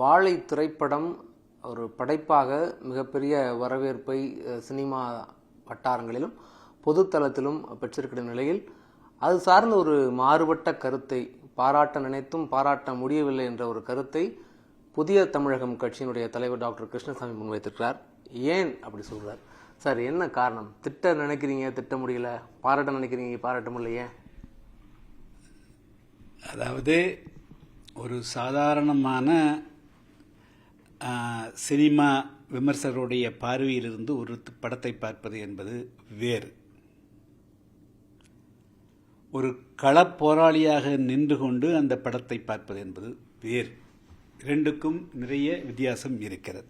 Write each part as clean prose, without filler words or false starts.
வாழை திரைப்படம் ஒரு படைப்பாக மிகப்பெரிய வரவேற்பை சினிமா வட்டாரங்களிலும் பொதுத்தளத்திலும் பெற்றிருக்கிற நிலையில் அது சார்ந்த ஒரு மாறுபட்ட கருத்தை பாராட்ட நினைத்தும் பாராட்ட முடியவில்லை என்ற ஒரு கருத்தை புதிய தமிழகம் கட்சியினுடைய தலைவர் டாக்டர் கிருஷ்ணசாமி முன்வைத்திருக்கிறார். ஏன் அப்படி சொல்றார் சார்? என்ன காரணம்? திட்ட நினைக்கிறீங்க, திட்ட முடியல, பாராட்ட நினைக்கிறீங்க, பாராட்ட முடியல, ஏன்? அதாவது ஒரு சாதாரணமான சினிமா விமர்சகருடைய பார்வையிலிருந்து ஒரு படத்தை பார்ப்பது என்பது வேறு. ஒரு களப்போராளியாக நின்று கொண்டு அந்த படத்தை பார்ப்பது என்பது வேறு. இரண்டுக்கும் நிறைய வித்தியாசம் இருக்கிறது.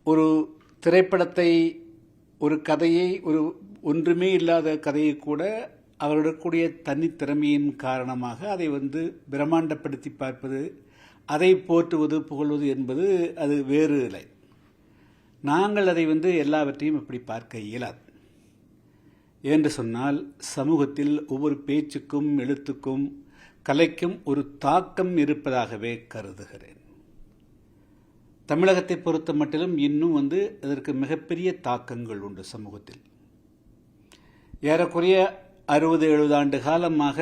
ஒரு திரைப்படத்தை, ஒரு கதையை, ஒன்றுமே இல்லாத கதையை கூட அவர்களுடைய தனித்திறமையின் காரணமாக அதை பிரம்மாண்டப்படுத்தி பார்ப்பது, அதை போற்றுவது, புகழ்வது என்பது அது வேறு இல்லை. நாங்கள் அதை எல்லாவற்றையும் இப்படி பார்க்க இயலாது. என்று சொன்னால் சமூகத்தில் ஒவ்வொரு பேச்சுக்கும், எழுத்துக்கும், கலைக்கும் ஒரு தாக்கம் இருப்பதாகவே கருதுகிறேன். தமிழகத்தை பொறுத்த மட்டிலும் இன்னும் அதற்கு மிகப்பெரிய தாக்கங்கள் உண்டு சமூகத்தில். ஏறக்குறைய 60-70 ஆண்டு காலமாக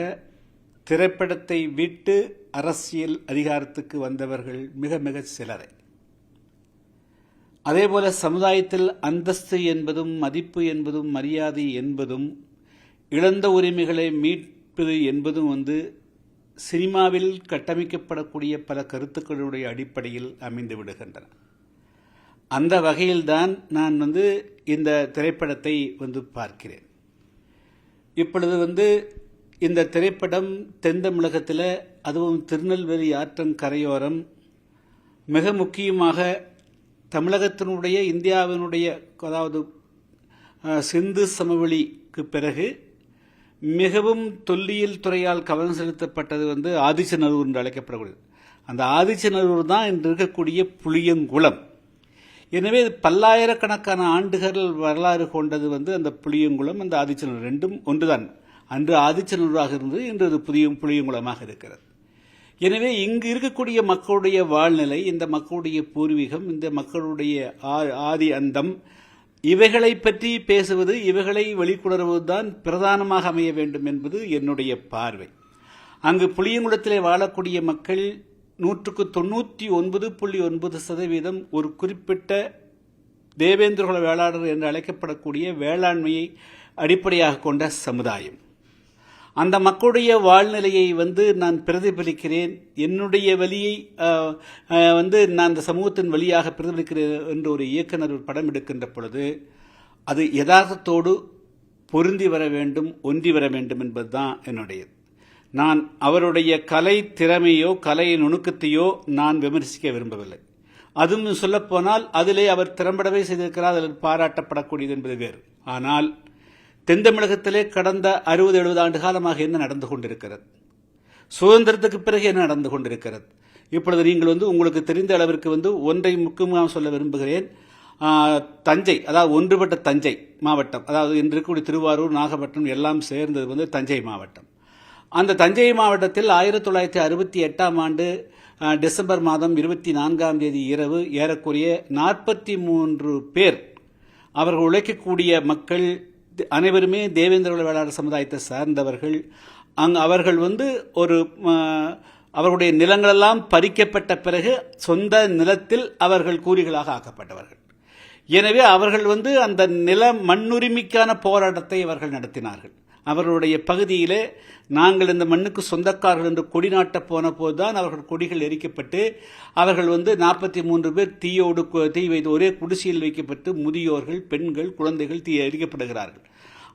திரைப்படத்தை விட்டு அரசியல் அதிகாரத்துக்கு வந்தவர்கள் மிக மிக சிலரை. அதேபோல சமுதாயத்தில் அந்தஸ்து என்பதும், மதிப்பு என்பதும், மரியாதை என்பதும், இழந்த உரிமைகளை மீட்பது என்பதும் சினிமாவில் கட்டமைக்கப்படக்கூடிய பல கருத்துக்களுடைய அடிப்படையில் அமைந்து விடுகின்றன. அந்த வகையில்தான் நான் இந்த திரைப்படத்தை பார்க்கிறேன். இப்பொழுது இந்த திரைப்படம் தென் தமிழகத்தில், அதுவும் திருநெல்வேலி ஆற்றங்கரையோரம், மிக முக்கியமாக தமிழகத்தினுடைய, இந்தியாவினுடைய, அதாவது சிந்து சமவெளிக்கு பிறகு மிகவும் தொல்லியல் துறையால் கவனம் செலுத்தப்பட்டது ஆதிச்சநல்லூர் என்று அழைக்கப்படக்கூடியது. அந்த ஆதிச்சநல்லூர் தான் இன்று இருக்கக்கூடிய புளியங்குளம். எனவே பல்லாயிரக்கணக்கான ஆண்டுகள் வரலாறு கொண்டது அந்த புளியங்குளம், அந்த ஆதிச்சநல்லூர் ரெண்டும் ஒன்றுதான். அன்று ஆதிச்சநல்லூராக இருந்தது, இன்று அது புளியங்குளமாக இருக்கிறது. எனவே இங்கு இருக்கக்கூடிய மக்களுடைய வாழ்நிலை, இந்த மக்களுடைய பூர்வீகம், இந்த மக்களுடைய ஆதி அந்தம், இவைகளை பற்றி பேசுவது, இவைகளை வெளிக்கொணர்வதுதான் பிரதானமாக அமைய வேண்டும் என்பது என்னுடைய பார்வை. அங்கு புளியங்குளத்திலே வாழக்கூடிய மக்கள் 99.9% ஒரு குறிப்பிட்ட தேவேந்திரகுல வேளாளர் என்று அழைக்கப்படக்கூடிய வேளாண்மையை அடிப்படையாக கொண்ட சமுதாயம். அந்த மக்களுடைய வாழ்நிலையை நான் பிரதிபலிக்கிறேன், என்னுடைய வழியை நான் அந்த சமூகத்தின் வழியாக பிரதிபலிக்கிறேன் என்று ஒரு இயக்குனர் படம் எடுக்கின்ற பொழுது அது யதார்த்தத்தோடு பொருந்தி வர வேண்டும், ஒன்றி வர வேண்டும் என்பதுதான் என்னுடையது. நான் அவருடைய கலை திறமையோ கலை நுணுக்கத்தையோ நான் விமர்சிக்க விரும்பவில்லை. அதுவும் சொல்லப்போனால் அதிலே அவர் திறம்படவே செய்திருக்கிறார், அதில் பாராட்டப்படக்கூடியது என்பது வேறு. ஆனால் தென் தமிழகத்திலே கடந்த 60-70 ஆண்டு காலமாக என்ன நடந்து கொண்டிருக்கிறது, சுதந்திரத்துக்கு பிறகு என்ன நடந்து கொண்டிருக்கிறது? இப்பொழுது நீங்கள் உங்களுக்கு தெரிந்த அளவிற்கு ஒன்றை முக்கியமாக சொல்ல விரும்புகிறேன். தஞ்சை, அதாவது ஒன்றுபட்ட தஞ்சை மாவட்டம், அதாவது இன்று இருக்கக்கூடிய திருவாரூர், நாகப்பட்டினம் எல்லாம் சேர்ந்தது தஞ்சை மாவட்டம். அந்த தஞ்சை மாவட்டத்தில் 1968ஆம் ஆண்டு டிசம்பர் மாதம் 24ஆம் தேதி இரவு ஏறக்குறைய 43 பேர், அவர்கள் உழைக்கக்கூடிய மக்கள் அனைவருமே தேவேந்திரகுல வேளாளர் சமுதாயத்தை சார்ந்தவர்கள். அவர்கள் அவர்களுடைய நிலங்களெல்லாம் பறிக்கப்பட்ட பிறகு சொந்த நிலத்தில் அவர்கள் கூலிகளாக ஆக்கப்பட்டவர்கள். எனவே அவர்கள் அந்த நில மண்ணுரிமைக்கான போராட்டத்தை அவர்கள் நடத்தினார்கள். அவர்களுடைய பகுதியிலே நாங்கள் இந்த மண்ணுக்கு சொந்தக்காரர்கள் என்று கொடி நாட்ட போன போதுதான் அவர்கள் கொடிகள் எரிக்கப்பட்டு அவர்கள் 43 பேர் தீ வைத்து ஒரே குடிசையில் வைக்கப்பட்டு முதியோர்கள், பெண்கள், குழந்தைகள் எரிக்கப்படுகிறார்கள்.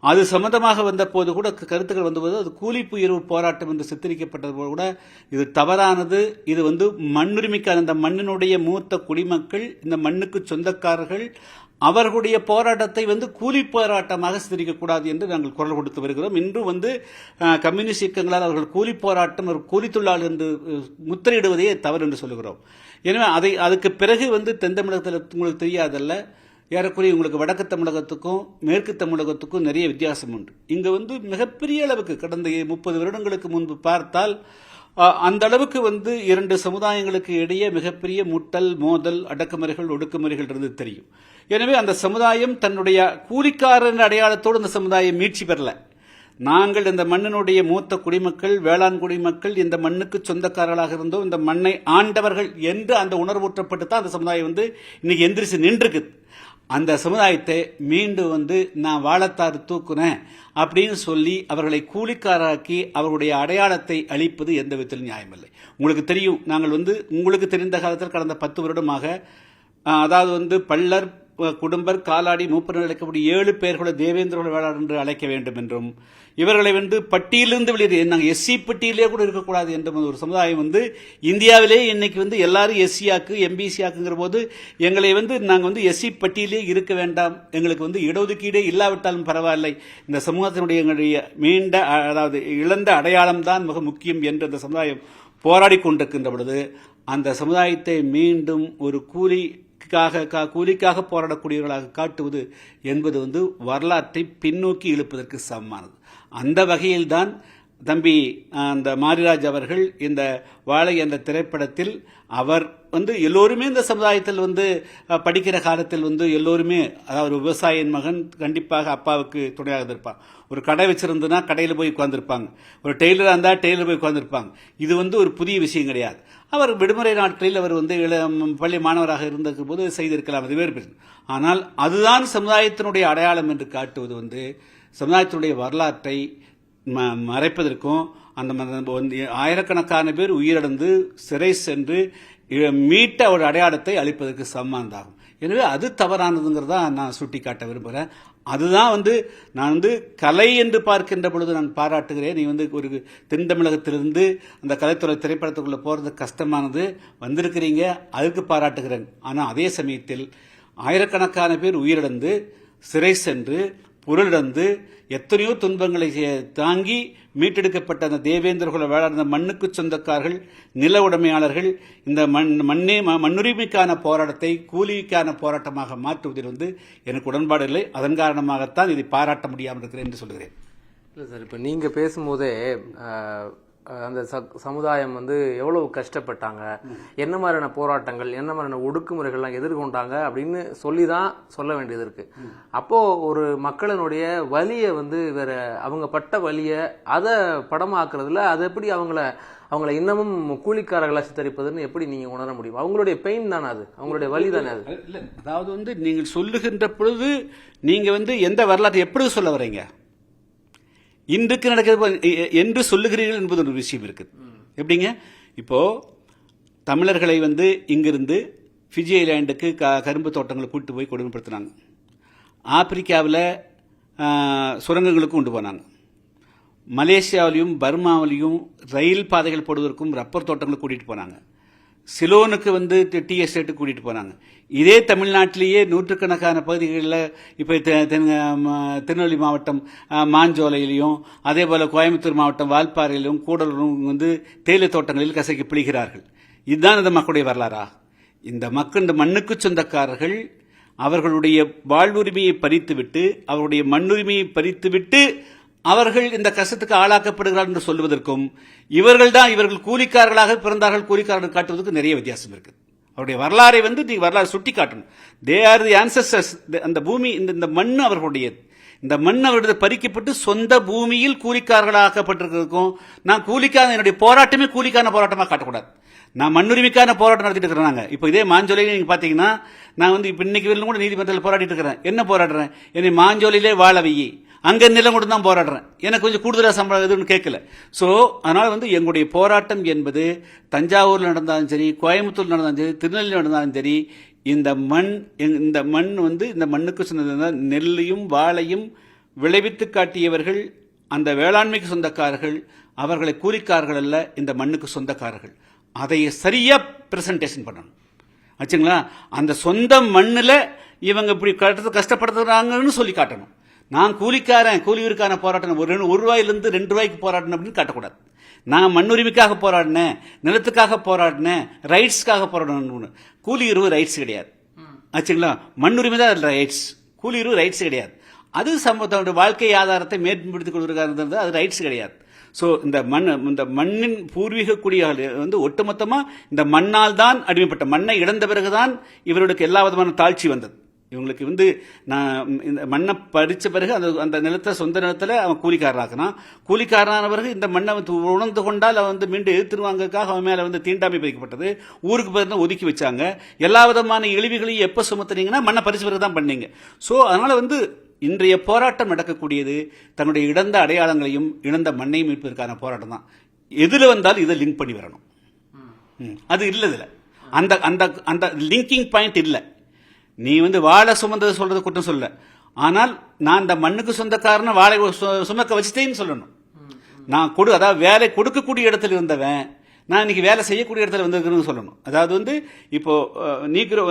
அது சம்பந்தமாக வந்தபோது கூட கருத்துக்கள் வந்தபோது அது கூலிப்புயர்வு போராட்டம் என்று சித்தரிக்கப்பட்டது போது கூட இது தவறானது. இது மண்ணுரிமைக்கான, இந்த மண்ணினுடைய மூத்த குடிமக்கள், இந்த மண்ணுக்கு சொந்தக்காரர்கள், அவர்களுடைய போராட்டத்தை கூலி போராட்டமாக சித்தரிக்கக்கூடாது என்று நாங்கள் குரல் கொடுத்து வருகிறோம். இன்று கம்யூனிஸ்ட் இயக்கங்களால் அவர்கள் கூலி போராட்டம், ஒரு கூலி தொழிலாளர் என்று முத்திரையிடுவதே தவறு என்று சொல்லுகிறோம். எனவே அதுக்கு பிறகு தென் தமிழகத்தில் உங்களுக்கு தெரியாதல்ல, ஏறக்குறைய உங்களுக்கு வடக்கு தமிழகத்துக்கும் மேற்கு தமிழகத்துக்கும் நிறைய வித்தியாசம் உண்டு. இங்கு மிகப்பெரிய அளவுக்கு கடந்த 30 வருடங்களுக்கு முன்பு பார்த்தால் அந்த அளவுக்கு இரண்டு சமுதாயங்களுக்கு இடையே மிகப்பெரிய முட்டல், மோதல், அடக்குமுறைகள், ஒடுக்குமுறைகள் இருந்து தெரியும். எனவே அந்த சமுதாயம் தன்னுடைய கூலிக்காரன் அடையாளத்தோடு அந்த சமுதாயம் மீட்சி பெறல. நாங்கள் இந்த மண்ணினுடைய மூத்த குடிமக்கள், வேளாண் குடிமக்கள், இந்த மண்ணுக்கு சொந்தக்காரர்களாக இருந்தோம், இந்த மண்ணை ஆண்டவர்கள் என்று அந்த உணர்வூற்றப்பட்டு தான் அந்த சமுதாயம் இன்னைக்கு எந்திரிச்சு நின்றுக்குது. அந்த சமுதாயத்தை மீண்டும் நான் வாழத்தாறு தூக்குனேன் அப்படின்னு சொல்லி அவர்களை கூலிக்காராக்கி அவர்களுடைய அடையாளத்தை அளிப்பது எந்த விதத்திலும் நியாயமில்லை. உங்களுக்கு தெரியும், நாங்கள் உங்களுக்கு தெரிந்த காலத்தில் கடந்த 10 வருடமாக அதாவது பள்ளர், குடும்பர், காலாடி, மூப்பர் அழைக்கப்படும் 7 பேர்களை தேவேந்திர வேளாளர் என்று அழைக்க வேண்டும் என்றும், இவர்களை பட்டியலிருந்து வெளியே நாங்கள் எஸ்சி பட்டியலே கூட இருக்கக்கூடாது என்ற ஒரு சமுதாயம் இந்தியாவிலே இன்னைக்கு எல்லாரும் எஸ்சி ஆக்கு, எம்பிசி ஆக்குங்கிற போது எங்களை நாங்கள் எஸ்சி பட்டியலே இருக்க வேண்டாம், எங்களுக்கு இடஒதுக்கீடே இல்லாவிட்டாலும் பரவாயில்லை, இந்த சமூகத்தினுடைய எங்களுடைய மீண்ட அதாவது இழந்த அடையாளம் தான் மிக முக்கியம் என்று அந்த சமுதாயம் போராடி கொண்டிருக்கின்ற பொழுது அந்த சமுதாயத்தை மீண்டும் ஒரு கூலிக்காக போராடக்கூடியவர்களாக காட்டுவது என்பது வரலாற்றை பின்னோக்கி இழுப்பதற்கு சமமானது. அந்த வகையில்தான் தம்பி அந்த மாரிராஜ் அவர்கள் இந்த வாழை என்ற திரைப்படத்தில் அவர் எல்லோருமே இந்த சமுதாயத்தில் படிக்கிற காலத்தில் எல்லோருமே, அதாவது விவசாயியின் மகன் கண்டிப்பாக அப்பாவுக்கு துணையாக இருப்பான். ஒரு கடை வச்சிருந்தா கடையில் போய் உட்கார்ந்துருப்பாங்க, ஒரு டெய்லராக இருந்தால் டெய்லர் போய் உட்கார்ந்துருப்பாங்க. இது ஒரு புதிய விஷயம் கிடையாது. அவர் விடுமுறை நாட்களில் அவர் பள்ளி மாணவராக இருந்த போது செய்திருக்கலாம், அது வேறு. ஆனால் அதுதான் சமுதாயத்தினுடைய அடையாளம் என்று காட்டுவது சமுதாயத்தினுடைய வரலாற்றை மறைப்பதற்கும், அந்த ஆயிரக்கணக்கான பேர் உயிரிழந்து சிறை சென்று மீட்ட ஒரு அடையாளத்தை அளிப்பதற்கு சமமானதாகும். எனவே அது தவறானதுங்கிறதா நான் சுட்டி காட்ட விரும்புகிறேன். அதுதான் நான் கலை என்று பார்க்கின்ற பொழுது நான் பாராட்டுகிறேன். நீ ஒரு தென் தமிழகத்திலிருந்து அந்த கலைத்துறை திரைப்படத்துக்குள்ள போறது கஷ்டமானது, வந்திருக்கிறீங்க, அதுக்கு பாராட்டுகிறேன். ஆனால் அதே சமயத்தில் ஆயிரக்கணக்கான பேர் உயிரிழந்து சிறை சென்று பொருளிழந்து எத்தனையோ துன்பங்களை தாங்கி மீட்டெடுக்கப்பட்ட அந்த தேவேந்திர குல வேளாண், இந்த மண்ணுக்கு சொந்தக்காரர்கள், நில உடைமையாளர்கள் இந்த மண்ணுரிமைக்கான போராட்டத்தை கூலிக்கான போராட்டமாக மாற்றுவதில் எனக்கு உடன்பாடு இல்லை. அதன் காரணமாகத்தான் இதை பாராட்ட முடியாமல் இருக்கிறேன் என்று சொல்கிறேன். இல்லை சார், இப்போ நீங்கள் பேசும்போதே அந்த சமுதாயம் எவ்வளவு கஷ்டப்பட்டாங்க, என்ன மாதிரியான போராட்டங்கள், என்ன மாதிரியான ஒடுக்குமுறைகள்லாம் எதிர்கொண்டாங்க அப்படின்னு சொல்ல வேண்டியது இருக்கு. அப்போ ஒரு மக்களினுடைய வலியை வேற அவங்க பட்ட வலியை அதை படமாக்குறதுல அது எப்படி அவங்கள இன்னமும் கூலிக்காரர்களா சித்தரிப்பதுன்னு எப்படி நீங்க உணர முடியும்? அவங்களுடைய பெயின் தானே அது, அவங்களுடைய வலி தானே அது. இல்ல, அதாவது நீங்கள் சொல்லுகின்ற பொழுது நீங்க எந்த வரலாற்றை எப்படி சொல்ல வரீங்க, இன்றைக்கு நடக்கிறது என்று சொல்லுகிறீர்கள் என்பது ஒரு விஷயம் இருக்குது. எப்படிங்க, இப்போ தமிழர்களை இங்கிருந்து ஃபிஜி ஐலாண்டுக்கு கரும்பு தோட்டங்களை கூட்டு போய் கொடுமைப்படுத்தினாங்க. ஆப்பிரிக்காவில் சுரங்கங்களுக்கு கொண்டு போனாங்க. மலேசியாவிலையும் பர்மாவிலையும் ரயில் பாதைகள் போடுவதற்கும் ரப்பர் தோட்டங்களை கூட்டிட்டு போனாங்க. சிலோனுக்கு டீ எஸ்டேட்டுக்கு கூட்டிட்டு போனாங்க. இதே தமிழ்நாட்டிலேயே நூற்றுக்கணக்கான பகுதிகளில் இப்போ திருநெல்வேலி மாவட்டம் மாஞ்சோலையிலையும், அதே போல கோயம்புத்தூர் மாவட்டம் வால்பாறையிலும் கூடலூரும் தேயிலை தோட்டங்களில் கசக்கி பிழிகிறார்கள். இதுதான் இந்த மக்களுடைய வரலாறா? இந்த மக்கள், இந்த மண்ணுக்கு சொந்தக்காரர்கள் அவர்களுடைய வாழ்வுரிமையை பறித்துவிட்டு, அவருடைய மண்ணுரிமையை பறித்துவிட்டு அவர்கள் இந்த கஷ்டத்துக்கு ஆளாக்கப்படுகிறார்கள் என்று சொல்வதற்கும், இவர்கள் கூலிக்காரர்களாக பிறந்தார்கள், கூலிக்காரர்கள் காட்டுவதற்கு நிறைய வித்தியாசம் இருக்கு. அவருடைய வரலாறை வரலாறு சுட்டி காட்டணும். They are the ancestors. அந்த பூமி, இந்த மண் அவர்களுடையது. இந்த மண் அவருடைய பறிக்கப்பட்டு சொந்த பூமியில் கூலிக்காரர்களாக்கப்பட்டிருக்கிறதுக்கும், நான் என்னுடைய போராட்டமே கூலிக்கான போராட்டமாக காட்டக்கூடாது. நான் மண்ணுரிமைக்கான போராட்டம் நடத்திட்டு இருக்கிறேன். இப்போ இதே மாஞ்சோலையில் நீங்க பாத்தீங்கன்னா, நான் இப்ப இன்னைக்கு வரலும் கூட நீதிமன்றத்தில் போராடிட்டு இருக்கிறேன். என்ன போராடுறேன்? என்னை மாஞ்சோலையிலே வாழ வையி, அங்க நிலம் கொண்டு தான் போராடுறேன், எனக்கு கொஞ்சம் கூடுதலாக சம்பளம் எதுன்னு கேட்கல. ஸோ அதனால எங்களுடைய போராட்டம் என்பது தஞ்சாவூர்ல நடந்தாலும் சரி, கோயம்புத்தூர் நடந்தாலும் சரி, திருநெல்வேலி நடந்தாலும் சரி, இந்த மண் இந்த மண்ணுக்கு சொன்னது. நெல்லையும் வாழையும் விளைவித்து காட்டியவர்கள் அந்த வேளாண்மைக்கு சொந்தக்காரர்கள், அவர்களை கூலிக்காரர்கள் அல்ல, இந்த மண்ணுக்கு சொந்தக்காரர்கள். அதை சரியா பிரசன்டேஷன் பண்ணணும் ஆச்சுங்களா? அந்த சொந்த மண்ணில் இவங்க இப்படி கஷ்டப்படுத்துறாங்கன்னு சொல்லி காட்டணும். நான் கூலியூருக்கான போராட்டம் ஒரு ரூபாயிலிருந்து 2 ரூபாய்க்கு போராட்டணும் அப்படின்னு காட்டக்கூடாது. நான் மண்ணுரிமைக்காக போராடினேன், நிலத்துக்காக போராடினேன், ரைட்ஸ்க்காக போராடணும். கூலியுறவு ரைட்ஸ் கிடையாது ஆச்சுங்களா? மண்ணுரிமை தான் ரைட்ஸ், கூலியுறவு ரைட்ஸ் கிடையாது. அது தன்னுடைய வாழ்க்கை ஆதாரத்தை மேம்படுத்திக் கொள்வதற்காக அது ரைட்ஸ் கிடையாது. ஸோ இந்த மண்ணின் பூர்வீக குடியாளர் வந்து ஒட்டுமொத்தமா இந்த மண்ணால் தான் அடிமைப்பட்ட, மண்ணை இழந்த பிறகுதான் இவர்களுக்கு எல்லா விதமான தாழ்ச்சி வந்தது. இவங்களுக்கு வந்து நான் இந்த மண்ணை பறிச்ச பிறகு அந்த நிலத்தை சொந்த நிலத்தில் அவன் கூலிக்காரனாக்குனான். கூலிக்காரனான பிறகு இந்த மண்ணை உணர்ந்து கொண்டால் அவன் வந்து மீண்டும் எதிர்த்துருவாங்கக்காக அவன் மேலே வந்து தீண்டாமை பதிக்கப்பட்டது. ஊருக்கு பிறகு ஒதுக்கி வச்சாங்க. எல்லா விதமான இழிவுகளையும் எப்போ சுமத்துனீங்கன்னா மண்ணை பறிச்ச பிறகு தான் பண்ணீங்க. ஸோ அதனால வந்து இன்றைய போராட்டம் நடக்கக்கூடியது தன்னுடைய இழந்த அடையாளங்களையும் இழந்த மண்ணையும் மீட்பதற்கான போராட்டம் தான். எதில் வந்தாலும் இதை லிங்க் பண்ணி வரணும். அது இல்லை இதில் அந்த அந்த அந்த லிங்கிங் பாயிண்ட் இல்லை. நீ வந்து வாழை சுமந்தது சொல்றது குற்றம் சொல்ல, ஆனால் நான் இந்த மண்ணுக்கு சொந்தக்காரன வாழை சுமக்க வச்சுட்டேன்னு சொல்லணும். நான் அதாவது வேலை கொடுக்கக்கூடிய இடத்துல இருந்தவன் நான் இன்னைக்கு வேலை செய்யக்கூடிய இடத்துல வந்திருக்கிறேன்னு சொல்லணும். அதாவது வந்து இப்போ நீக்கிற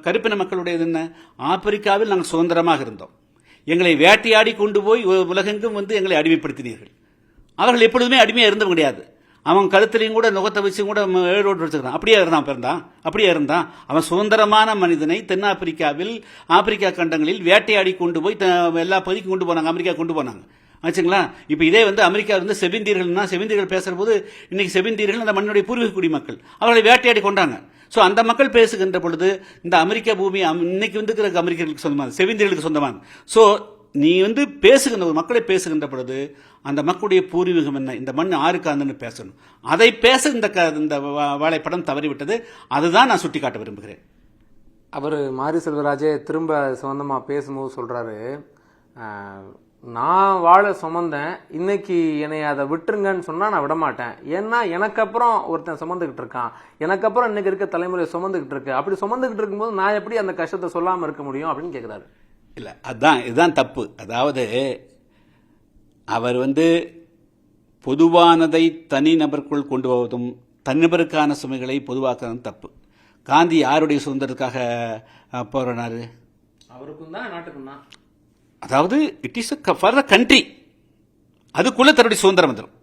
கருப்பின மக்களுடைய என்ன, ஆப்பிரிக்காவில் நாங்கள் சுதந்திரமாக இருந்தோம், எங்களை வேட்டையாடி கொண்டு போய் உலகெங்கும் வந்து எங்களை அடிமைப்படுத்தினீர்கள். அவர்கள் எப்பொழுதுமே அடிமையா இருந்த கிடையாது. அவன் கழுத்துலையும் கூட நுகத்தை வச்சு கூட ஏழோடு வச்சுக்கிறான். அப்படியே இருந்தான். அவன் சுதந்திரமான மனிதனை தென்னாப்பிரிக்காவில் ஆப்பிரிக்கா கண்டங்களில் வேட்டையாடி கொண்டு போய் எல்லா பகுதிக்கும் கொண்டு போனாங்க, அமெரிக்கா கொண்டு போனாங்க ஆச்சுங்களா. இப்போ இதே வந்து அமெரிக்கா வந்து செவிந்தீர்கள் பேசுற போது இன்னைக்கு செவிந்தீர்கள் அந்த மண்ணுடைய பூர்வீக குடிமக்கள், அவர்களை வேட்டையாடி கொண்டாங்க. ஸோ அந்த மக்கள் பேசுகின்ற பொழுது இந்த அமெரிக்கா பூமி இன்னைக்கு வந்து அமெரிக்கர்களுக்கு சொந்தமானது, செவிந்தீர்களுக்கு சொந்தமானது. ஸோ நீ வந்து பேசுகின்ற ஒரு மக்களை பேசுகின்ற பொழுது அந்த மக்களுடைய பூர்வீகம் என்ன, இந்த மண் ஆறுக்காந்துன்னு பேசணும். அதை பேச இந்த வாழைப்படம் தவறிவிட்டது. அதுதான் நான் சுட்டிக்காட்ட விரும்புகிறேன். அவர் மாரி செல்வராஜே திரும்ப சொந்தமா பேசும்போது சொல்றாரு, நான் வாழை சுமந்தேன், இன்னைக்கு என்னை அதை விட்டுருங்கன்னு சொன்னா நான் விட மாட்டேன். ஏன்னா எனக்கு அப்புறம் ஒருத்தன் சுமந்துகிட்டு இருக்கான், எனக்கு அப்புறம் இன்னைக்கு இருக்க தலைமுறை சுமந்துகிட்டு இருக்கு. அப்படி சுமந்துகிட்டு இருக்கும்போது நான் எப்படி அந்த கஷ்டத்தை சொல்லாம இருக்க முடியும் அப்படின்னு கேட்கிறாரு. இல்ல, இதுதான் தப்பு. அதாவது அவர் வந்து பொதுவானதை தனிநபருக்குள் கொண்டு போவதும் தனிநபருக்கான சுமைகளை பொதுவாக்குறதும் தப்பு. காந்தி யாருடைய சுதந்திரத்துக்காக போராடினாரு? அவருக்கும் தான், நாட்டுக்கும் தான். அதாவது it is for the country, அதுக்குள்ள தன்னுடைய சுதந்திரம் வந்துடும்.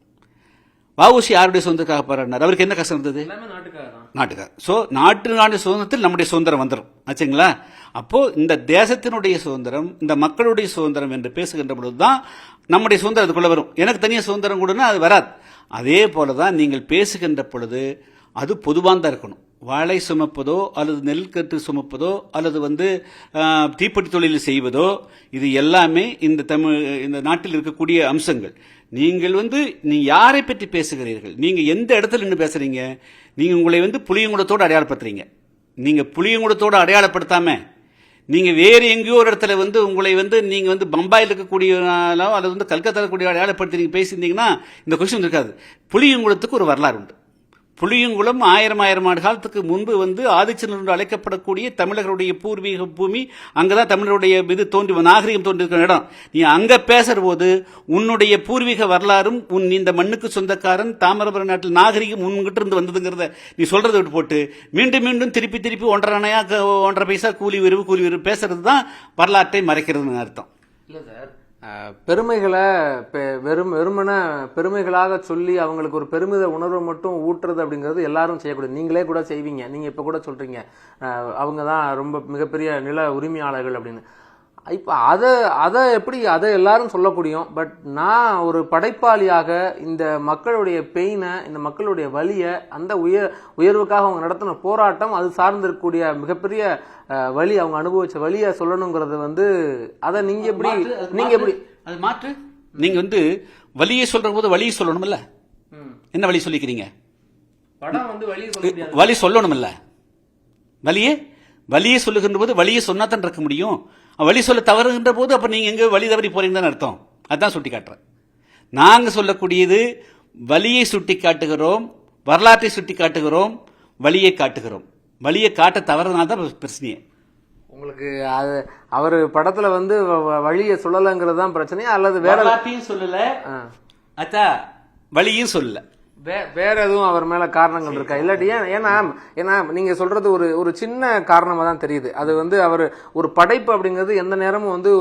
வஉசி யாருடைய சுதந்திரத்துக்காக போராடினார்? அவருக்கு என்ன கஷ்டம் இருந்தது? நாட்டுக்காக. ஸோ நாட்டு சுதந்திரத்தில் நம்முடைய சுதந்திரம் வந்துடும் ஆச்சுங்களா. அப்போ இந்த தேசத்தினுடைய சுதந்திரம், இந்த மக்களுடைய சுதந்திரம் என்று பேசுகின்ற பொழுதுதான் நம்முடைய சுதந்திரம் அதுக்குள்ள வரும். எனக்கு தனியாக சுதந்திரம் கூடனா அது வராது. அதே போலதான் நீங்கள் பேசுகின்ற பொழுது அது பொதுவாக இருக்கணும். வாழை சுமப்பதோ அல்லது நெல்கட்டு சுமப்பதோ அல்லது வந்து தீப்பெட்டி தொழில் செய்வதோ இது எல்லாமே இந்த நாட்டில் இருக்கக்கூடிய அம்சங்கள். நீங்கள் வந்து யாரை பற்றி பேசுகிறீர்கள், நீங்க எந்த இடத்துல நின்று பேசுறீங்க? நீங்க உங்களை வந்து புளியங்குடத்தோடு அடையாளப்படுத்துறீங்க. நீங்க புளியங்குடத்தோடு அடையாளப்படுத்தாம நீங்க வேறு எங்கேயோ ஒரு இடத்துல வந்து உங்களை வந்து நீங்க வந்து பம்பாயில் இருக்கக்கூடியனாலோ அல்லது வந்து கல்கத்தா இருக்கக்கூடிய அடையாளப்படுத்தி நீங்க பேசியிருந்தீங்கன்னா இந்த கொஸ்டின் இருக்காது. புளியங்குளத்துக்கு ஒரு வரலாறு உண்டு. புளியங்குளம் 1000 ஆண்டு காலத்துக்கு முன்பு வந்து ஆதிச்சநல்லூர் என்று அழைக்கப்படக்கூடிய தமிழர்களுடைய பூர்வீக பூமி, அங்கதான் தமிழருடைய நாகரிகம் தோன்றிருக்கிற இடம். நீ அங்க பேசுற போது உன்னுடைய பூர்வீக வரலாறும் இந்த மண்ணுக்கு சொந்தக்காரன் தாமிரபரணி நாட்டில் நாகரிகம் உன்கிட்ட இருந்து வந்ததுங்கிறத நீ சொல்றதை விட்டு போட்டு மீண்டும் திருப்பி 1.5 பைசா கூலி உயர்வு பேசுறது தான் வரலாற்றை மறைக்கிறதுன்னு அர்த்தம். இல்ல சார், பெருமைகளை வெறுமன பெருமைகளாக சொல்லி அவங்களுக்கு ஒரு பெருமித உணர்வை மட்டும் ஊட்டுறது அப்படிங்கிறது எல்லாரும் செய்யக்கூடாது. நீங்களே கூட செய்வீங்க. நீங்க இப்ப கூட சொல்றீங்க அவங்க தான் ரொம்ப மிகப்பெரிய நில உரிமையாளர்கள் அப்படின்னு. இப்ப அதை எப்படி அதை எல்லாரும் சொல்லக்கூடியும். பட் நான் ஒரு படைப்பாளியாக இந்த மக்களுடைய பெயினை, இந்த மக்களுடைய வலியை, அந்த உயர்வுக்காக அவங்க நடத்தின போராட்டம், அது சார்ந்திருக்கக்கூடிய மிகப்பெரிய வலி, அவங்க அனுபவிச்ச வலியை சொல்லணுங்கிறது வந்து அதை நீங்க எப்படி அது மாற்று? நீங்க வந்து வலியை சொல்ற போது வலியை சொல்லணும்ல. என்ன வலி சொல்லிக்கிறீங்க? படம் வந்து வலி சொல்லணும்ல. வலியை சொல்லுகின்ற போது வலியை சொன்னாதான் இருக்க முடியும். வழி சொல்ல தவறுகின்ற போது அப்ப நீங்க எங்க வழி தவறி போறீங்கன்னு அர்த்தம். அதான் சுட்டி காட்டுறேன். நாங்க சொல்லக்கூடியது வலியை சுட்டி காட்டுகிறோம், வரலாற்றை சுட்டி காட்டுகிறோம், வழியை காட்டுகிறோம். வழியை காட்ட தவறுனால்தான் பிரச்சனையே. உங்களுக்கு அது அவர் படத்துல வந்து வழியை சொல்லலங்கிறது தான் பிரச்சனையா அல்லது வேற வரலாற்றையும் சொல்லல, அச்சா வழியும் சொல்லல. வேற எதுவும் அவர் மேல காரணங்கள் இருக்கா? இல்லாட்டி ஏன்னா ஏன்னா நீங்க சொல்றது ஒரு சின்ன காரணமா தான் தெரியுது. அது வந்து அவர் ஒரு படைப்பு அப்படிங்கிறது எந்த நேரமும் வந்து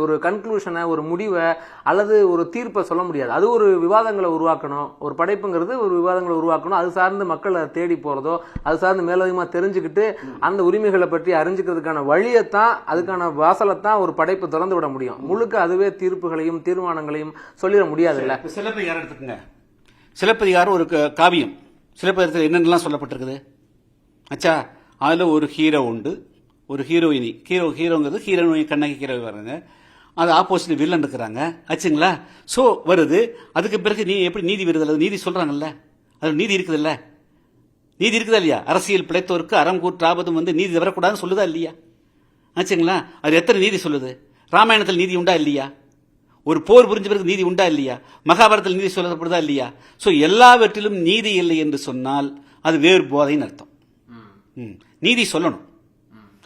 ஒரு கன்க்ளூஷனை, ஒரு முடிவை அல்லது ஒரு தீர்ப்பை சொல்ல முடியாது. அது ஒரு விவாதங்களை உருவாக்கணும். ஒரு படைப்புங்கிறது ஒரு விவாதங்களை உருவாக்கணும். அது சார்ந்து மக்களை தேடி போறதோ, அது சார்ந்து மேலதிகமா தெரிஞ்சுக்கிட்டு அந்த உரிமைகளை பற்றி அறிஞ்சுக்கிறதுக்கான வழியைத்தான், அதுக்கான வாசலைத்தான் ஒரு படைப்பு திறந்து விட முடியும். முழுக்க அதுவே தீர்ப்புகளையும் தீர்மானங்களையும் சொல்லிட முடியாது. இல்ல, சிலப்பதிகாரம் எடுத்துக்கங்க. சிலப்பதிகாரம் ஒரு காவியம். சிலப்பதிகாரத்தில் என்னென்னலாம் சொல்லப்பட்டிருக்குது அச்சா? அதில் ஒரு ஹீரோ உண்டு, ஒரு ஹீரோயினி. ஹீரோங்கிறது ஹீரோயினி கண்ணகி ஹீரோ வராங்க, அது ஆப்போசிட் வில்லன் இருக்கிறாங்க ஆச்சுங்களா? ஸோ வருது. அதுக்கு பிறகு நீ எப்படி நீதி வருது? அது நீதி சொல்றாங்கல்ல, அது நீதி இருக்குதுல்ல, நீதி இருக்குதா இல்லையா? அரசியல் பிழைத்தோருக்கு அறம் கூற்றாபதும் வந்து நீதி வரக்கூடாதுன்னு சொல்லுதா இல்லையா ஆச்சுங்களா? அது எத்தனை நீதி சொல்லுது? ராமாயணத்தில் நீதி உண்டா இல்லையா? ஒரு போர் புரிஞ்ச பிறகு நீதி உண்டா இல்லையா? மகாபாரதத்தில் நீதி சொல்லப்படுதா இல்லையா? ஸோ எல்லாவற்றிலும் நீதி இல்லை என்று சொன்னால் அது வேறு போதைன்னு அர்த்தம். நீதி சொல்லணும்.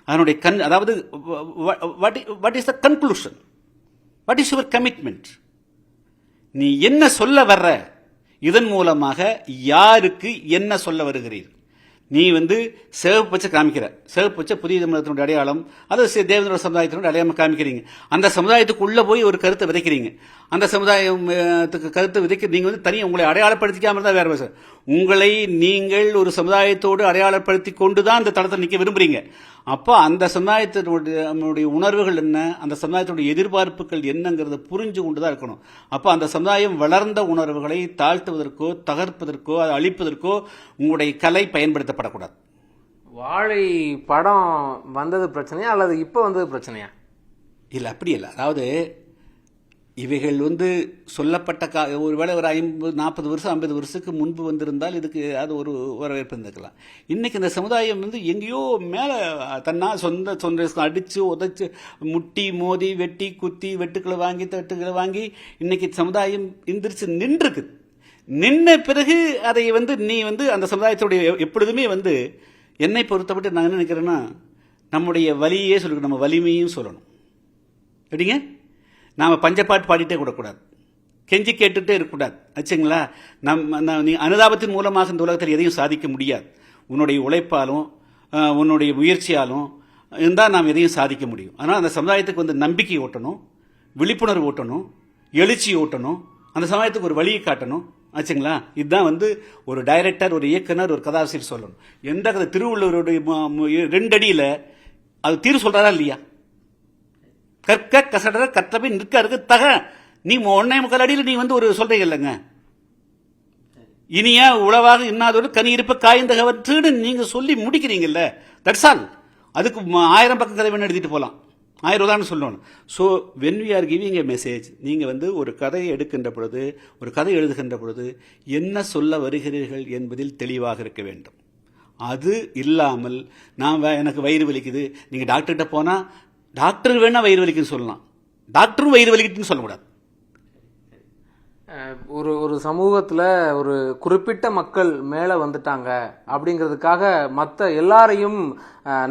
அதனுடைய அதாவது what is the conclusion, what is your commitment? நீ என்ன சொல்ல வர்ற? இதன் மூலமாக யாருக்கு என்ன சொல்ல வருகிறீர்கள்? நீ வந்து சிவப்பு பச்சை காமிக்கிற, சிவப்பு பச்சை புதிய தமிழகத்தினுடைய அடையாளம், அது தேவேந்திர சமுதாயத்தினுடைய அடையாளம் காமிக்கிறீங்க. அந்த சமுதாயத்துக்குள்ள போய் ஒரு கருத்தை விதைக்கிறீங்க. அந்த சமுதாயத்துக்கு கருத்தை விதைக்க நீங்க வந்து தனியாக உங்களை அடையாளப்படுத்திக்காம இருந்தால் வேற பேச. உங்களை நீங்கள் ஒரு சமுதாயத்தோடு அடையாளப்படுத்தி கொண்டுதான் அந்த தளத்தை நிற்க விரும்புறீங்க. அப்போ அந்த சமுதாயத்தினுடைய உணர்வுகள் என்ன, அந்த சமுதாயத்தினுடைய எதிர்பார்ப்புகள் என்னங்கிறத புரிஞ்சு கொண்டுதான் இருக்கணும். அப்போ அந்த சமுதாயம் வளர்ந்த உணர்வுகளை தாழ்த்துவதற்கோ தகர்ப்பதற்கோ அழிப்பதற்கோ உங்களுடைய கலை பயன்படுத்தப்படக்கூடாது. வாழை படம் வந்தது பிரச்சனையா அல்லது இப்ப வந்தது பிரச்சனையா? இல்ல, அப்படி இல்லை. அதாவது இவைகள் வந்து சொல்லப்பட்ட ஒருவேளை ஒரு 50-40 வருஷம் 50 வருஷத்துக்கு முன்பு வந்திருந்தால் இதுக்கு அது ஒரு வரவேற்பு இருந்துக்கலாம். இன்னைக்கு இந்த சமுதாயம் வந்து எங்கேயோ மேல சொந்த அடிச்சு உதைச்சு முட்டி மோதி வெட்டி குத்தி வெட்டுக்களை வாங்கி தட்டுக்களை வாங்கி இன்னைக்கு சமுதாயம் எந்திரிச்சு நின்றுருக்கு. நின்ன பிறகு அதை வந்து நீ வந்து அந்த சமுதாயத்துடைய எப்பொழுதுமே வந்து என்னை பொறுத்தப்பட்டு நான் என்ன நினைக்கிறேன்னா, நம்முடைய வலியே சொல்லணும், நம்ம வலிமையும் சொல்லணும். எப்படிங்க? நாம பஞ்சப்பாட்டு பாடிட்டே கூடக்கூடாது, கெஞ்சி கேட்டுட்டே இருக்கக்கூடாது ஆச்சுங்களா? நீ அனுதாபத்தின் மூலமாக இந்த உலகத்தில் எதையும் சாதிக்க முடியாது. உன்னுடைய உழைப்பாலும் உன்னுடைய முயற்சியாலும் இருந்தால் நாம் எதையும் சாதிக்க முடியும். அதனால் அந்த சமுதாயத்துக்கு வந்து நம்பிக்கை ஓட்டணும், விழிப்புணர்வு ஓட்டணும், எழுச்சி ஓட்டணும், அந்த சமுதாயத்துக்கு ஒரு வழியை காட்டணும் ஆச்சுங்களா? இதுதான் வந்து ஒரு டைரக்டர், ஒரு இயக்குனர், ஒரு கதாசிரியர் சொல்லணும். எந்த கதை திருவள்ளுவருடைய 2 அடியில் அது தீர்வு சொல்றாரா இல்லையா? கற்க கசடர கற்றபை நிற்க இருக்கு தக. நீ 1.25 அடியில் நீ வந்து ஒரு சொல்றீங்க இல்லைங்க, இனியா உளவாக இன்னாதோடு கனி இருப்ப காய்ந்தகவற்றுன்னு நீங்க சொல்லி முடிக்கிறீங்கல்ல, தட்ஸ் ஆல். அதுக்கு 1000 பக்கம் கதை வேணும் எழுதிட்டு போகலாம், 1000 உதாரணம் சொல்லணும். So when we are giving a message, நீங்க வந்து ஒரு கதையை எடுக்கின்ற பொழுது, ஒரு கதை எழுதுகின்ற பொழுது என்ன சொல்ல வருகிறீர்கள் என்பதில் தெளிவாக இருக்க வேண்டும். அது இல்லாமல் எனக்கு வயிறு வலிக்குது, நீங்க டாக்டர்கிட்ட போனா டாக்டர் வேணா வயிறு வலிக்குன்னு சொல்லலாம், டாக்டரும் வயிறு வலிக்குன்னு சொல்லக்கூடாது. ஒரு சமூகத்துல ஒரு குறிப்பிட்ட மக்கள் மேல வந்துட்டாங்க அப்படிங்கிறதுக்காக மற்ற எல்லாரையும்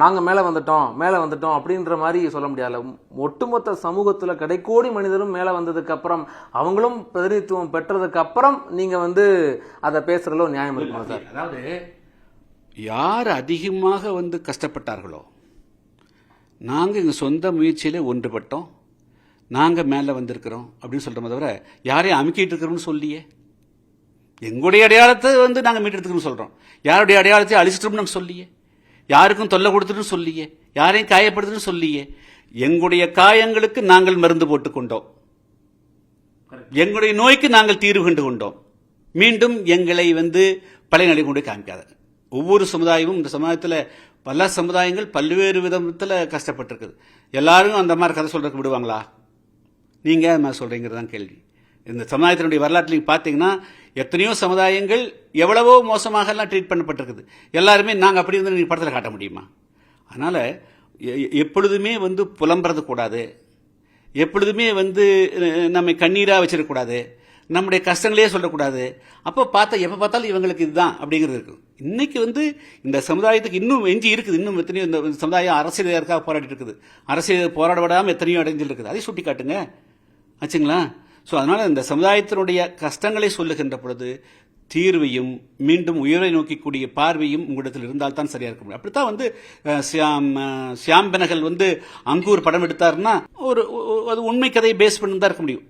நாங்க மேல வந்துட்டோம் அப்படின்ற மாதிரி சொல்ல முடியாது. ஒட்டுமொத்த சமூகத்துல கடைக்கோடி மனிதரும் மேல வந்ததுக்கு அப்புறம், அவங்களும் பிரதிநிதித்துவம் பெற்றதுக்கு அப்புறம் நீங்க வந்து அதை பேசுறதுல நியாயம் இருக்கணும் சார். அதாவது யார் அதிகமாக வந்து கஷ்டப்பட்டார்களோ, நாங்கள் எங்கள் சொந்த முயற்சியிலே ஒன்றுபட்டோம், நாங்கள் மேலே வந்திருக்கிறோம் அப்படின்னு சொல்கிறோம் தவிர யாரையும் அமுக்கிட்டு இருக்கிறோம்னு சொல்லியே. எங்களுடைய அடையாளத்தை வந்து நாங்கள் மீட்டெடுத்துக்கணும்னு சொல்கிறோம், யாருடைய அடையாளத்தை அழிச்சிட்டோம்னு நாங்கள் சொல்லியே, யாருக்கும் தொல்லை கொடுத்துட்டு சொல்லியே, யாரையும் காயப்படுத்துன்னு சொல்லியே. எங்களுடைய காயங்களுக்கு நாங்கள் மருந்து போட்டுக் கொண்டோம், எங்களுடைய நோய்க்கு நாங்கள் தீர்வு கண்டு கொண்டோம். மீண்டும் எங்களை வந்து பழைய நிலை கொண்டு காமிக்காத. ஒவ்வொரு சமுதாயமும், இந்த சமுதாயத்தில் பல சமுதாயங்கள் பல்வேறு விதத்தில் கஷ்டப்பட்டிருக்குது. எல்லாரும் அந்த மாதிரி கதை சொல்றதுக்கு விடுவாங்களா? நீங்க என்ன சொல்றீங்கிறது தான் கேள்வி. இந்த சமுதாயத்தினுடைய வரலாற்றில் நீங்க பார்த்தீங்கன்னா எத்தனையோ சமுதாயங்கள் எவ்வளவோ மோசமாக எல்லாம் ட்ரீட் பண்ணப்பட்டிருக்குது. எல்லாருமே நாங்கள் அப்படி இருந்து நீங்க படத்தில் காட்ட முடியுமா? அதனால எப்பொழுதுமே வந்து புலம்புறது கூடாது, எப்பொழுதுமே வந்து நம்மை கண்ணீராக வச்சிடக்கூடாது, நம்முடைய கஷ்டங்களே சொல்லக்கூடாது. அப்போ எப்போ பார்த்தாலும் இவங்களுக்கு இதுதான் அப்படிங்கிறது இருக்கு. இன்னைக்கு வந்து இந்த சமுதாயத்துக்கு இன்னும் எஞ்சி இருக்குது, இன்னும் எத்தனையோ இந்த சமுதாயம் அரசியலுக்காக போராடிட்டு இருக்குது, அரசியல் போராட விடாமல் எத்தனையோ அடைஞ்சில் இருக்குது, அதை சுட்டி காட்டுங்க ஆச்சுங்களா? ஸோ அதனால இந்த சமுதாயத்தினுடைய கஷ்டங்களை சொல்லுகின்ற பொழுது தீர்வையும் மீண்டும் உயரை நோக்கிக்கூடிய பார்வையும் உங்களிடத்தில் இருந்தால் தான் சரியா இருக்க முடியும். அப்படித்தான் வந்து சியாம் பெனகல் வந்து அங்கூர் படம் எடுத்தாருன்னா அது உண்மை கதையை பேஸ் பண்ணி தான் இருக்க முடியும்.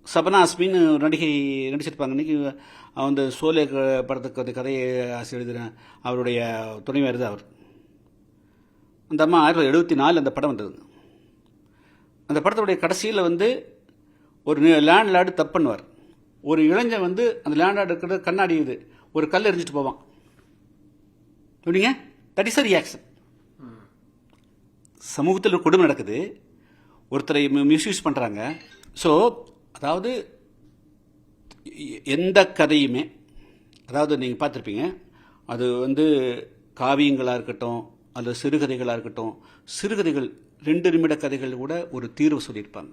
சபனா அஸ்மின்னு நடிகை நடிச்சிருப்பாங்க. இன்னைக்கு அந்த சோலே படத்துக்கு கதையை எழுதின அவருடைய துணைவர் தான் அவர். அந்த அம்மா 1974 அந்த படம் வந்தது. அந்த படத்துடைய கடைசியில் வந்து ஒரு லேண்ட் லார்டு தப்பு பண்ணுவார். ஒரு இளைஞன் வந்து அந்த லேண்ட் லார்டு இருக்கிற கண்ணாடி இது ஒரு கல் எரிஞ்சிட்டு போவான். எப்படிங்க? That is a reaction. சமூகத்தில் ஒரு கொடுமை நடக்குது, ஒருத்தரை மிஸ்யூஸ் பண்ணுறாங்க. ஸோ அதாவது எந்த கதையுமே, அதாவது நீங்கள் பார்த்துருப்பீங்க, அது வந்து காவியங்களாக இருக்கட்டும் அல்லது சிறுகதைகளாக இருக்கட்டும், சிறுகதைகள் 2 நிமிட கதைகள் கூட ஒரு தீர்வு சொல்லியிருப்பாங்க,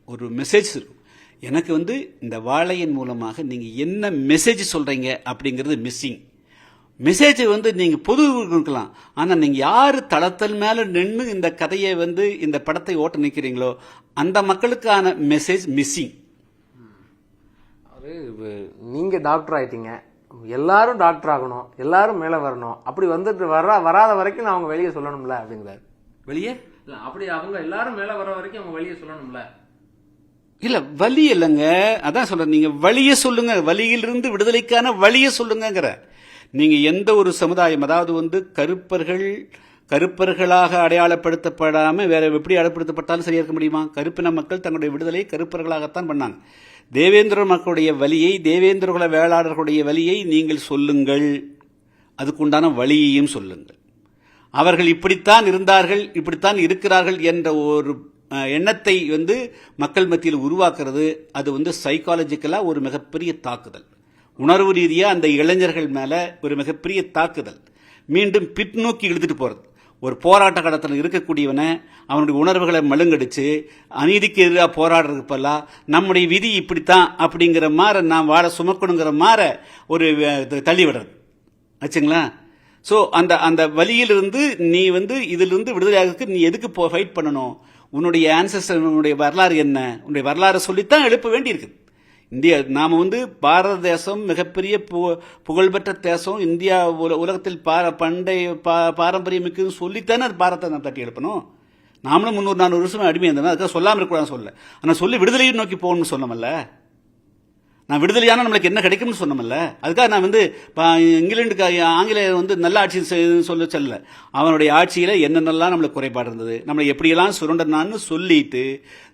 ஒரு மெசேஜ் இருக்கும். எனக்கு வந்து இந்த வாழையின் மூலமாக நீங்கள் என்ன மெசேஜ் சொல்கிறீங்க அப்படிங்கிறது மிஸ்ஸிங். மெசேஜ் வந்து நீங்கள் பொது இருக்கலாம், ஆனால் நீங்கள் யார் தளத்தல் மேலே நின்று இந்த கதையை வந்து இந்த படத்தை ஓட்ட நிற்கிறீங்களோ அந்த மக்களுக்கான மெசேஜ் மிஸ்ஸிங். நீங்க டாக்டர் ஆயிட்டீங்க, எல்லாரும் டாக்டர் ஆகணும், எல்லாரும் மேல வரணும், அப்படி வந்துட்டு வராத வரைக்கும் நான் அவங்க வெளியே சொல்லணும்ல அப்படிங்கிறாரு. வெளியே அப்படி அவங்க எல்லாரும் மேல வர வரைக்கும் அவங்க வெளியே சொல்லணும்ல. இல்ல வலி இல்லைங்க, அதான் சொல்றேன், நீங்க வழிய சொல்லுங்க, வலியிலிருந்து விடுதலைக்கான வழிய சொல்லுங்கிற. நீங்க எந்த ஒரு சமுதாயம், அதாவது வந்து கருப்பர்களாக அடையாளப்படுத்தப்படாம வேற எப்படி அடையாளப்படுத்தப்பட்டாலும் சரியா இருக்க முடியுமா? கருப்பின மக்கள் தங்களுடைய விடுதலை கருப்பர்களாகத்தான் பண்ணாங்க. தேவேந்திர மக்களுடைய வலியை, தேவேந்திரகுல வேளாளர்களுடைய வலியை நீங்கள் சொல்லுங்கள், அதுக்குண்டான வழியையும் சொல்லுங்கள். அவர்கள் இப்படித்தான் இருந்தார்கள், இப்படித்தான் இருக்கிறார்கள் என்ற ஒரு எண்ணத்தை வந்து மக்கள் மத்தியில் உருவாக்குறது, அது வந்து சைக்காலஜிக்கலா ஒரு மிகப்பெரிய தாக்குதல். உணர்வு ரீதியா அந்த இளைஞர்கள் மேல ஒரு மிகப்பெரிய தாக்குதல். மீண்டும் பின்னோக்கி இழுத்துட்டு போறது. ஒரு போராட்ட கடத்தில் இருக்கக்கூடியவனை அவனுடைய உணர்வுகளை மழுங்கடிச்சு அநீதிக்கு எதிராக போராடுறதுக்கு பதிலாக நம்முடைய விதி இப்படித்தான் அப்படிங்கிற மாதிரி நாம் வாழ சுமக்கணுங்கிற மாதிரி ஒரு தள்ளி விடுறது ஆச்சுங்களா. ஸோ அந்த வழியிலிருந்து நீ வந்து இதிலிருந்து விடுதலையாகிறதுக்கு நீ எதுக்கு ஃபைட் பண்ணணும்? உன்னுடைய ஆன்சஸ்டர், உன்னுடைய வரலாறு என்ன? உன்னுடைய வரலாறு சொல்லித்தான் எழுப்ப வேண்டியிருக்குது. இந்தியா, நாம வந்து பாரத தேசம் மிகப்பெரிய புகழ்பெற்ற தேசம், இந்தியா உலகத்தில் பண்டைய பாரம்பரியம் மிக்கதுன்னு சொல்லித்தானே அது பாரதத்தை நான் தட்டி எழுப்பணும். நாமளும் 300-400 வருஷம் அடிமையாக இருந்தோம், அதுக்காக சொல்லாமல் இருக்கக்கூடாது சொல்ல. ஆனால் சொல்லி விடுதலையை நோக்கி போகணும்னு சொன்னமல்ல, நான் விடுதலையான நம்மளுக்கு என்ன கிடைக்கும்னு சொன்னமல்ல. அதுக்காக நான் வந்து இங்கிலாந்துக்கு ஆங்கிலேயர் வந்து நல்ல ஆட்சி சொல்ல அவனுடைய ஆட்சியில என்னென்னலாம் நம்மளுக்கு குறைபாடு இருந்தது, நம்மளை எப்படியெல்லாம் சுரண்டனான்னு சொல்லிட்டு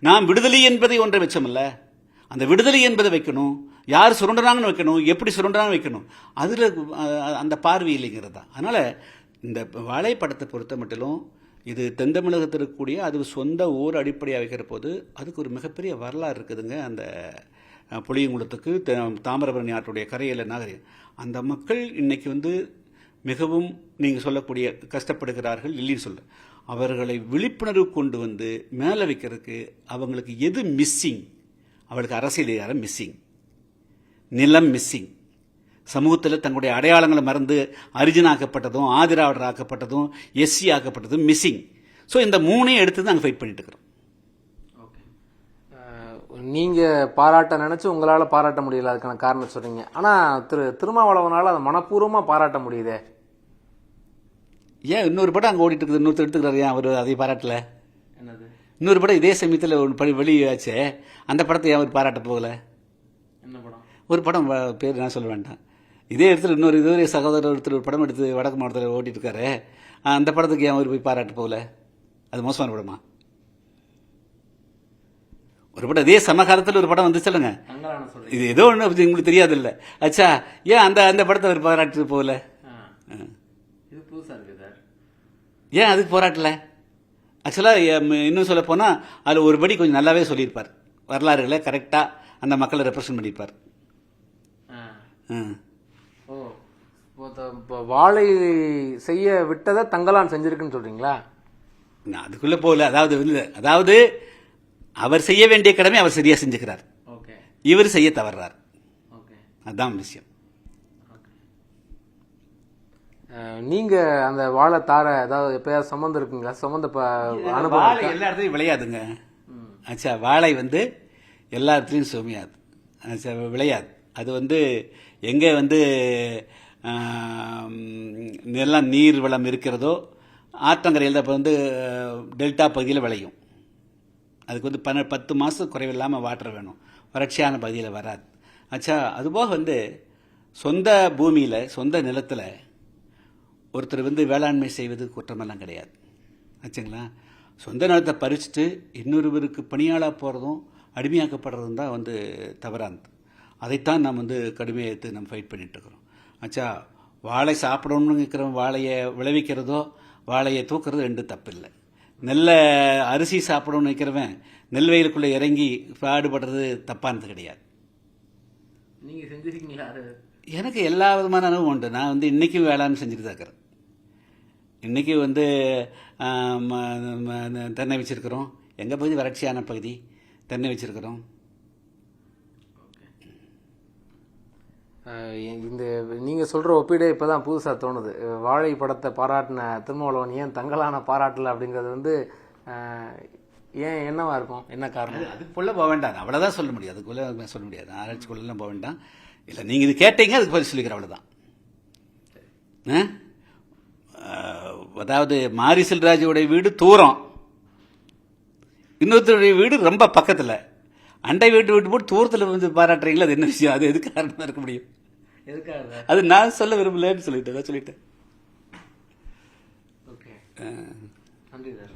நாம் விடுதலை என்பதை ஒன்றை வச்சோம்ல. அந்த விடுதலை என்பதை வைக்கணும், யார் சுரண்டனாங்கன்னு வைக்கணும், எப்படி சுரண்டனான்னு வைக்கணும், அதுல அந்த பார்வை இல்லைங்கிறது தான். அதனால இந்த வாழை படத்தை பொறுத்த மட்டிலும் இது தென் தமிழகத்தில் இருக்கக்கூடிய அது சொந்த ஊர் அடிப்படையாக வைக்கிற போது அதுக்கு ஒரு மிகப்பெரிய வரலாறு இருக்குதுங்க. அந்த புளியங்குளத்துக்கு தாமிரபரணி ஆற்றுடைய கரையில் நாகரிகம், அந்த மக்கள் இன்னைக்கு வந்து மிகவும் நீங்கள் சொல்லக்கூடிய கஷ்டப்படுகிறார்கள் இல்லைன்னு சொல்ல, அவர்களை விழிப்புணர்வு கொண்டு வந்து மேலே வைக்கிறதுக்கு அவங்களுக்கு எது மிஸ்ஸிங்? அவளுக்கு அரசியல் மிஸ்ஸிங், நிலம் மிஸ்ஸிங், சமூகத்தில் தங்களுடைய அடையாளங்களை மறந்து அரிஜினாக்கப்பட்டதும் ஆதிராவிடர் ஆக்கப்பட்டதும் எஸ்சி ஆக்கப்பட்டதும் மிஸ்ஸிங். ஸோ இந்த 3ஐயும் எடுத்து நாங்கள் ஃபைட் பண்ணிட்டு இருக்கிறோம். நீங்க பாராட்ட நினைச்சு உங்களால பாராட்ட முடியல, அதுக்கான காரணம் சொல்றீங்க. ஆனா திருமாவளவனால அதை மனப்பூர்வமா பாராட்ட முடியுதே. ஏன் இன்னொரு படம் அங்கே ஓடிட்டு இருக்குது, இன்னொருத்தர் எடுத்துக்கிறாரு, ஏன் அவர் அதை பாராட்டல? என்னது இன்னொரு படம் இதே சமயத்தில் வெளியாச்சே, அந்த படத்தை ஏன் அவர் பாராட்ட போகல? என்ன படம்? ஒரு படம் பேர் நான் சொல்ல வேண்டாம், இதே இடத்துல இன்னொரு இதுவரை சகோதரர் ஒருத்தர் ஒரு படம் எடுத்து வடக்கு மாவட்டத்தில் ஓட்டிட்டு இருக்காரு, அந்த படத்துக்கு ஏன் அவர் போய் பாராட்ட போகல? அது மோசமான படமா? ஒரு படம் இதே சமகாலத்தில் ஒரு படம் வந்து சொல்லுங்க, இது ஏதோ ஒன்று உங்களுக்கு தெரியாது இல்லை அச்சா, ஏன் அந்த படத்தை அவர் பாராட்டு போகல? இது புதுசா இருக்கு சார், ஏன் அதுக்கு போராட்டல? ஆக்சுவலாக இன்னும் சொல்ல போனால் அதில் ஒரு படி கொஞ்சம் நல்லாவே சொல்லியிருப்பார், வரலாறுகளை கரெக்டாக அந்த மக்களை ரெப்ரசன்ட் பண்ணியிருப்பார். வாழை செய்ய விட்டதை தங்கலான் செஞ்சிருக்குன்னு சொல்றீங்களா? நான் அதுக்குள்ள போகல. அதாவது அவர் செய்ய வேண்டிய கடமை அவர் சரியா செஞ்சுக்கிறார், இவர் செய்ய தவறார், அதுதான் விஷயம். நீங்க அந்த வாழை தார ஏதாவது எப்பயாவது சம்பந்தம் இருக்குங்களா? அனுபவம் எல்லா இடத்துலையும் விளையாதுங்க. ஆச்சா, வாழை வந்து எல்லா இடத்துலையும் சுமையாது, விளையாது. அது வந்து எங்கே வந்து எல்லாம் நீர் வளம் இருக்கிறதோ ஆற்றங்கரையில் இப்போ வந்து டெல்டா பகுதியில் விளையும். அதுக்கு வந்து 10 மாதம் குறைவில்லாமல் வாட்டர் வேணும், வறட்சியான பகுதியில் வராது. ஆச்சா, அதுபோக வந்து சொந்த பூமியில் சொந்த நிலத்தில் ஒருத்தர் வந்து வேளாண்மை செய்வது குற்றமெல்லாம் கிடையாது. ஆச்சுங்களா? சொந்த நிலத்தை பறிச்சுட்டு இன்னொருவருக்கு பணியாளாக போகிறதும் அடிமையாக்கப்படுறதும் தான் வந்து தவறானது. அதைத்தான் நாம் வந்து கடுமையாக எடுத்து நம்ம ஃபைட் பண்ணிகிட்ருக்குறோம். ஆச்சா, வாழை சாப்பிடணும்னு இருக்கிறவன் வாழையை விளைவிக்கிறதோ வாழையை தூக்குறது ரெண்டும் தப்பு இல்லை. நெல்லை அரிசி சாப்பிடணும்னு நினைக்கிறவன் நெல் வயலுக்குள்ளே இறங்கி பாடுபடுறது தப்பானது கிடையாது. நீங்கள் செஞ்சுருக்கீங்களா? அது எனக்கு எல்லா விதமான அனுபவம் உண்டு. நான் வந்து இன்றைக்கும் வேளாண் செஞ்சுட்டு தான் இருக்கிறேன். இன்றைக்கி வந்து தென்னை வச்சுருக்கிறோம். எங்கள் பகுதி வறட்சியான பகுதி, தென்னை வச்சுருக்கிறோம். இந்த நீங்கள் சொல்கிற ஒப்பீடு இப்போ தான் புதுசாக தோணுது. வாழை படத்தை பாராட்டின திருமாவளவன் ஏன் தங்கலான பாராட்டலை அப்படிங்கிறது வந்து ஏன் என்னவா இருக்கும்? என்ன காரணம்? அதுக்குள்ளே போக வேண்டாம், அவ்வளோதான் சொல்ல முடியும். அதுக்குள்ளே சொல்ல முடியாது, ஆராய்ச்சிக்குள்ளெல்லாம் போக வேண்டாம். இல்லை, நீங்கள் இது கேட்டீங்க, அதுக்கு பதில் சொல்லிக்கிறேன், அவ்வளோதான். அதாவது மாரி செல்வராஜுடைய வீடு தூரம், இன்னொருத்தருடைய வீடு ரொம்ப பக்கத்தில். அண்டை வீட்டு போட்டு தூரத்தில் வந்து பாராட்டுறீங்களா? அது என்ன விஷயம்? அது எதுக்கு காரணமாக இருக்க முடியும்? எதுக்காக? அது நான் சொல்ல விரும்பலன்னு சொல்லிட்டேன். ஓகே, நன்றி சார்.